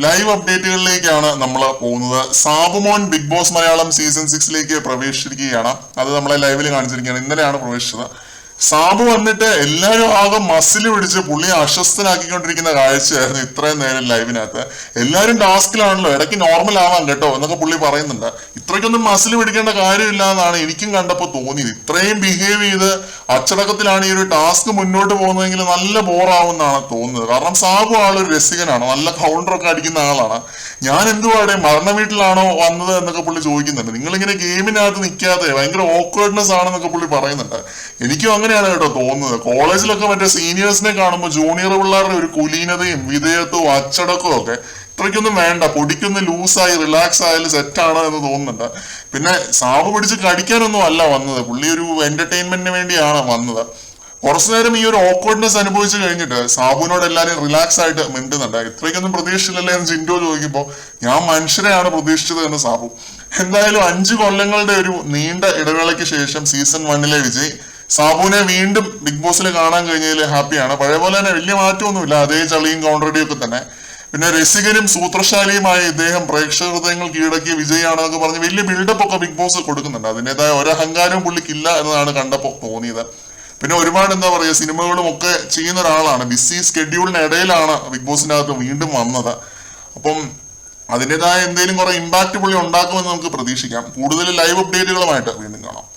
Live അപ്ഡേറ്റുകളിലേക്കാണ് നമ്മൾ പോകുന്നത്. Sabumon Big Boss Malayalam season 6ലേക്ക് പ്രവേശിച്ചിരിക്കുകയാണ്. അത് നമ്മളെ ലൈവിൽ കാണിച്ചിരിക്കുകയാണ്. ഇന്നലെയാണ് പ്രവേശിച്ചത്. സാബു വന്നിട്ട് എല്ലാവരും ആകെ മസിൽ പിടിച്ച് പുള്ളിയെ അസ്വസ്ഥനാക്കിക്കൊണ്ടിരിക്കുന്ന കാഴ്ചയായിരുന്നു ഇത്രയും നേരം ലൈവിനകത്ത്. എല്ലാവരും ടാസ്കിലാണല്ലോ, ഇടയ്ക്ക് നോർമൽ ആവാം കേട്ടോ എന്നൊക്കെ പുള്ളി പറയുന്നുണ്ട്. ഇത്രയ്ക്കൊന്നും മസിൽ പിടിക്കേണ്ട കാര്യമില്ല എന്നാണ് എനിക്കും കണ്ടപ്പോൾ തോന്നിയത്. ഇത്രയും ബിഹേവ് ചെയ്ത് അച്ചടക്കത്തിലാണ് ഈ ഒരു ടാസ്ക് മുന്നോട്ട് പോകുന്നതെങ്കിൽ നല്ല ബോറാവുമെന്നാണ് തോന്നുന്നത്. കാരണം സാബു ആളൊരു രസികനാണ്, നല്ല കൗണ്ടറൊക്കെ അടിക്കുന്ന ആളാണ്. ഞാൻ എന്തുവാടെ മരണ വീട്ടിലാണോ വന്നത് എന്നൊക്കെ പുള്ളി ചോദിക്കുന്നുണ്ട്. നിങ്ങളിങ്ങനെ ഗെയിമിനകത്ത് നിൽക്കാതെ ഭയങ്കര ഓക്വേർഡ്നെസ് ആണെന്നൊക്കെ പുള്ളി പറയുന്നുണ്ട്. എനിക്കും അങ്ങനെയാണ് കേട്ടോ തോന്നുന്നത്. കോളേജിലൊക്കെ മറ്റേ സീനിയേഴ്സിനെ കാണുമ്പോൾ ജൂനിയർ പിള്ളേരുടെ ഒരു കുലീനതയും വിധേയത്വവും അച്ചടക്കവും ഒക്കെ ഇത്രയ്ക്കൊന്നും വേണ്ട. പൊടിക്കൊന്ന് ലൂസായി റിലാക്സ് ആയാലും സെറ്റാണ് എന്ന് തോന്നുന്നുണ്ട്. പിന്നെ സാബു പിടിച്ച് കടിക്കാനൊന്നും അല്ല വന്നത്, പുള്ളി ഒരു എന്റർടൈൻമെന്റിന് വേണ്ടിയാണ് വന്നത്. കുറച്ചു നേരം ഈ ഒരു ഓക്വേർഡ്നെസ് അനുഭവിച്ചു കഴിഞ്ഞിട്ട് സാബുവിനോട് എല്ലാവരും റിലാക്സ് ആയിട്ട് മിണ്ടുന്നുണ്ട്. ഇത്രയ്ക്കൊന്നും പ്രതീക്ഷിച്ചില്ലല്ലേ എന്ന് ജിൻഡോ ചോദിക്കുമ്പോൾ ഞാൻ മനുഷ്യരെയാണ് പ്രതീക്ഷിച്ചത് എന്ന് സാബു. എന്തായാലും 5 കൊല്ലങ്ങളുടെ ഒരു നീണ്ട ഇടവേളയ്ക്ക് ശേഷം സീസൺ 1 വിജയ് സാബുവിനെ വീണ്ടും ബിഗ് ബോസിൽ കാണാൻ കഴിഞ്ഞതിൽ ഹാപ്പിയാണ്. പഴയ പോലെ തന്നെ വലിയ മാറ്റമൊന്നുമില്ല, അതേ ചളിയും കൗണ്ടറടിയും ഒക്കെ തന്നെ. പിന്നെ രസികനും സൂത്രശാലിയുമായ ഇദ്ദേഹം പ്രേക്ഷക ഹൃദയങ്ങൾ കീഴടക്കിയ വിജയാണെന്നൊക്കെ പറഞ്ഞ് വലിയ ബിൽഡപ്പ് ഒക്കെ ബിഗ് ബോസ് കൊടുക്കുന്നുണ്ട്. അതിൻ്റെതായ ഒരഹങ്കാരവും പുള്ളിക്കില്ല എന്നതാണ് കണ്ടപ്പോൾ തോന്നിയത്. പിന്നെ ഒരുപാട് എന്താ പറയുക, സിനിമകളും ഒക്കെ ചെയ്യുന്ന ഒരാളാണ്. ബിസി സ്കെഡ്യൂളിന് ഇടയിലാണ് ബിഗ് ബോസിനകത്ത് വീണ്ടും വന്നത്. അപ്പം അതിൻ്റെതായ എന്തെങ്കിലും കുറെ ഇമ്പാക്ട് പുള്ളി ഉണ്ടാക്കുമെന്ന് നമുക്ക് പ്രതീക്ഷിക്കാം. കൂടുതൽ ലൈവ് അപ്ഡേറ്റുകളുമായിട്ട് വീണ്ടും കാണാം.